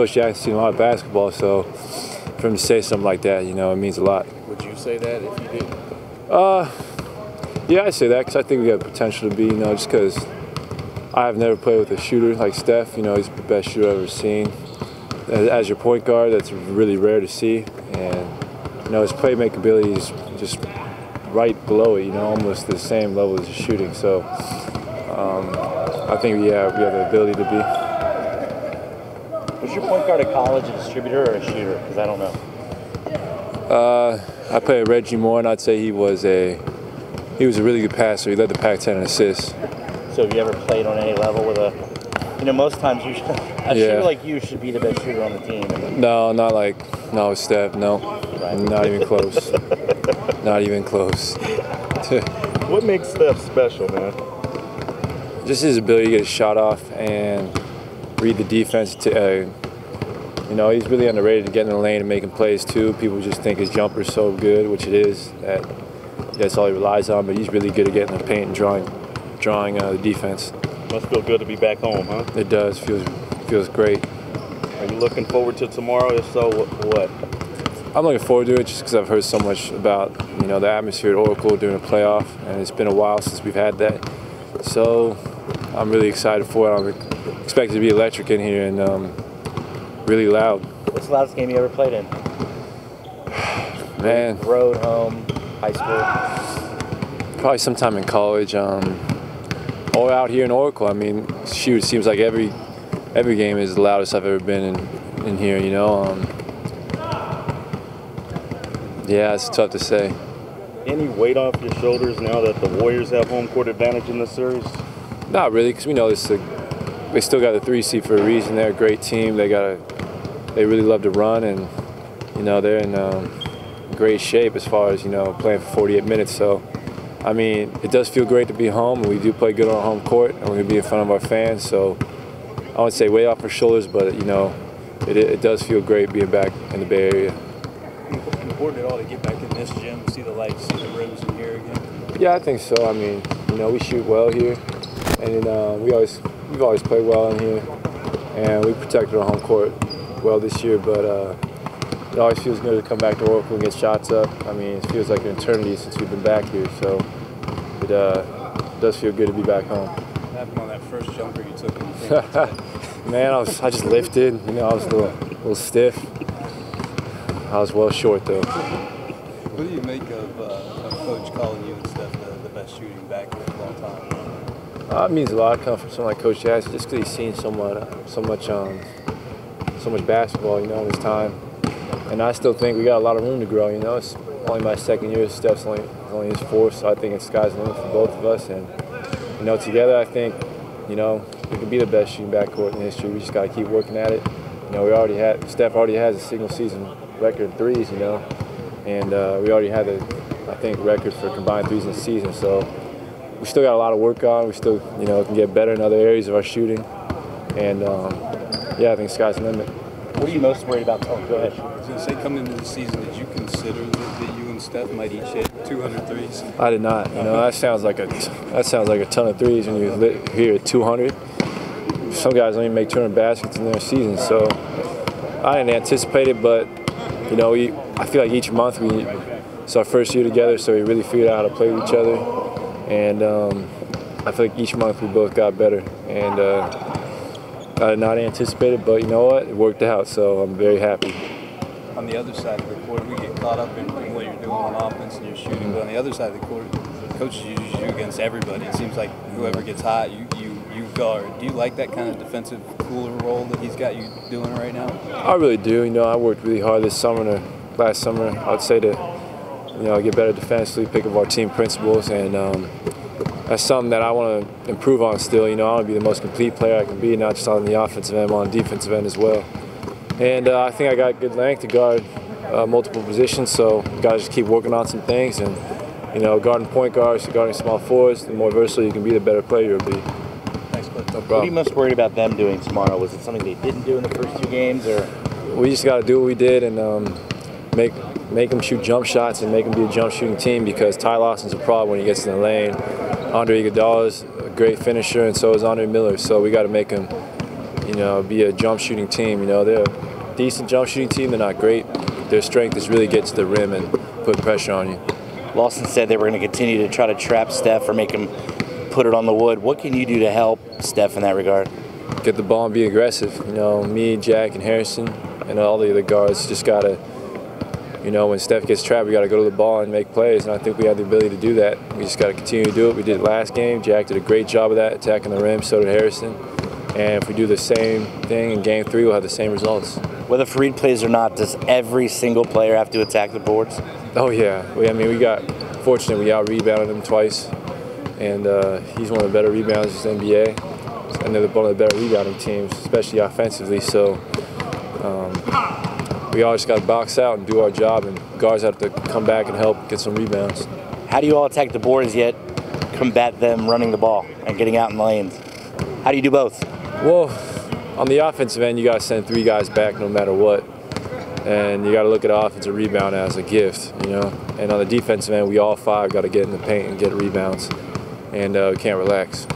Coach Jackson's seen a lot of basketball, so for him to say something like that, you know, it means a lot. Would you say that if you didn't? Yeah, I say that because I think we got potential to be, you know, just because I've never played with a shooter like Steph. You know, he's the best shooter I've ever seen. As your point guard, that's really rare to see. And, you know, his playmaking ability is just right below it, you know, almost the same level as his shooting. So I think, yeah, we have the ability to be. Was your point guard at college a distributor or a shooter? Because I don't know. I played with Reggie Moore, and I'd say he was a really good passer. He led the Pac-10 in assists. So have you ever played on any level with a, you know, most times you should, a shooter like you should be the best shooter on the team. No, with Steph, no. Right. Not even close. Not even close. What makes Steph special, man? Just his ability to get a shot off and read the defense. You know, he's really underrated to get in the lane and making plays too. People just think his jumper's so good, which it is. That's all he relies on, but he's really good at getting the paint and drawing the defense. Must feel good to be back home, huh? It does. Feels great. Are you looking forward to tomorrow? If so, what? I'm looking forward to it just because I've heard so much about, you know, the atmosphere at Oracle during a playoff, and it's been a while since we've had that. So I'm really excited for it. I'm expected to be electric in here and really loud. What's the loudest game you ever played in? Man. Road, home, high school? Probably sometime in college. Or out here in Oracle. I mean, shoot, it seems like every game is the loudest I've ever been in here, you know. Yeah, it's tough to say. Any weight off your shoulders now that the Warriors have home court advantage in this series? Not really, because we know they still got the 3 seed for a reason. They're a great team. They really love to run, and you know they're in great shape as far as, you know, playing for 48 minutes. So, I mean, it does feel great to be home, and we do play good on our home court, and we're going to be in front of our fans. So, I wouldn't say weight off our shoulders, but you know, it does feel great being back in the Bay Area. Important at all to get back in this gym, see the lights, see the rims in here again? Yeah, I think so. I mean, you know, we shoot well here, and we've always played well in here, and we protected our home court well this year. But it always feels good to come back to Oracle and get shots up. I mean, it feels like an eternity since we've been back here, so it does feel good to be back home. What happened on that first jumper you took? Man, I just lifted. You know, I was a little stiff. I was well short, though. What do you make of Coach calling you and Steph the best shooting back in a long time? It means a lot coming from someone like Coach Jackson, just because he's seen so much basketball, you know, in his time. And I still think we got a lot of room to grow. You know, it's only my second year. Steph's only his fourth, so I think it's sky's the limit for both of us. And you know, together, I think, you know, we can be the best shooting backcourt in history. We just got to keep working at it. You know, Steph already has a single season record threes, you know, and we already had I think, record for combined threes in the season. So we still got a lot of work on. We still, you know, can get better in other areas of our shooting, and yeah, I think sky's the limit. What are you most worried about? Oh, go ahead. I was going to say, coming into the season, did you consider that you and Steph might each hit 200 threes? I did not. You know, that sounds like a ton of threes when you here at 200. Some guys don't even make 200 baskets in their season, so I didn't anticipate it. But you know, I feel like each month it's our first year together, so we really figured out how to play with each other, and I feel like each month we both got better. And I did not anticipate it, but you know what? It worked out, so I'm very happy. On the other side of the court, we get caught up in what you're doing on offense and your shooting, but on the other side of the court, coaches use you against everybody. It seems like whoever gets hot, you guard. Do you like that kind of defensive cooler role that he's got you doing right now? I really do. You know, I worked really hard last summer, I would say, to, you know, get better defensively, pick up our team principles, and that's something that I want to improve on still. You know, I want to be the most complete player I can be, not just on the offensive end, but on the defensive end as well. And I think I got good length to guard multiple positions, so got to just keep working on some things. And, you know, guarding point guards, guarding small forwards, the more versatile you can be, the better player you'll be. Thanks, Cliff. No problem. What are you most worried about them doing tomorrow? Was it something they didn't do in the first 2 games, or? We just got to do what we did and make them shoot jump shots and make them be a jump shooting team, because Ty Lawson's a problem when he gets in the lane. Andre Iguodala's a great finisher, and so is Andre Miller. So we got to make him, you know, be a jump shooting team. You know, they're a decent jump shooting team. They're not great. Their strength is really get to the rim and put pressure on you. Lawson said they were going to continue to try to trap Steph or make him put it on the wood. What can you do to help Steph in that regard? Get the ball and be aggressive. You know, me, Jack, and Harrison, and all the other guards just got to, you know, when Steph gets trapped, we got to go to the ball and make plays, and I think we have the ability to do that. We just got to continue to do it. We did it last game. Jack did a great job of that, attacking the rim, so did Harrison. And if we do the same thing in Game 3, we'll have the same results. Whether Fareed plays or not, does every single player have to attack the boards? Oh, yeah. I mean, we got fortunate. We out-rebounded him twice, and he's one of the better rebounders in the NBA. And they're one of the better rebounding teams, especially offensively. So we all just got to box out and do our job, and guards have to come back and help get some rebounds. How do you all attack the boards yet combat them running the ball and getting out in lanes? How do you do both? Well, on the offensive end, you got to send 3 guys back no matter what. And you got to look at offensive rebound as a gift, you know. And on the defensive end, we all 5 got to get in the paint and get rebounds. And we can't relax.